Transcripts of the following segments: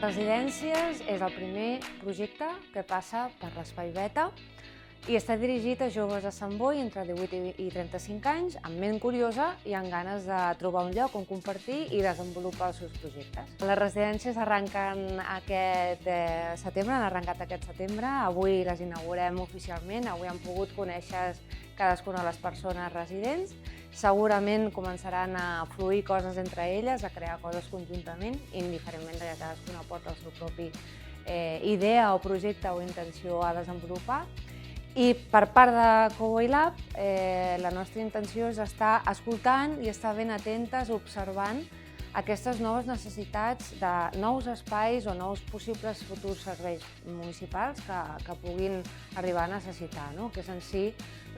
Residències és el primer projecte que passa per l'Espai Beta i està dirigit a joves de Sant Boi entre 18 i 35 anys, amb ment curiosa i amb ganes de trobar un lloc on compartir i desenvolupar els seus projectes. Les residències arrenquen aquest setembre, han arrencat aquest setembre, avui les inaugurem oficialment, avui han pogut conèixer cadascuna de les persones residents. Segurament començaran a fluir coses entre elles, a crear coses conjuntament, indiferentment que cadascuna porta el seu propi idea o projecte o intenció a desenvolupar. I per part de Cowboy Lab, la nostra intenció és estar escoltant i estar ben atentes, observant aquestes noves necessitats de nous espais o nous possibles futurs serveis municipals que puguin arribar a necessitar, que és en si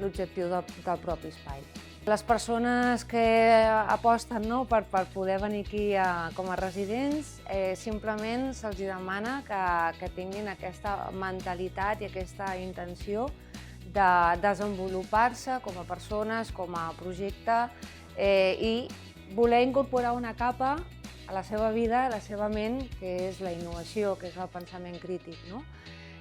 l'objectiu del propi espai. Les persones que aposten per poder venir aquí com a residents, simplement se'ls demana que tinguin aquesta mentalitat i aquesta intenció de desenvolupar-se com a persones, com a projecte i voler incorporar una capa a la seva vida, a la seva ment, que és la innovació, que és el pensament crític.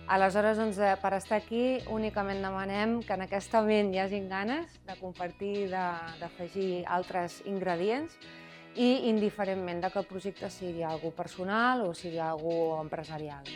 Aleshores, per estar aquí, únicament demanem que en aquesta ment hi hagin ganes de compartir, d'afegir altres ingredients i indiferentment que el projecte sigui algo personal o sigui algo empresarial.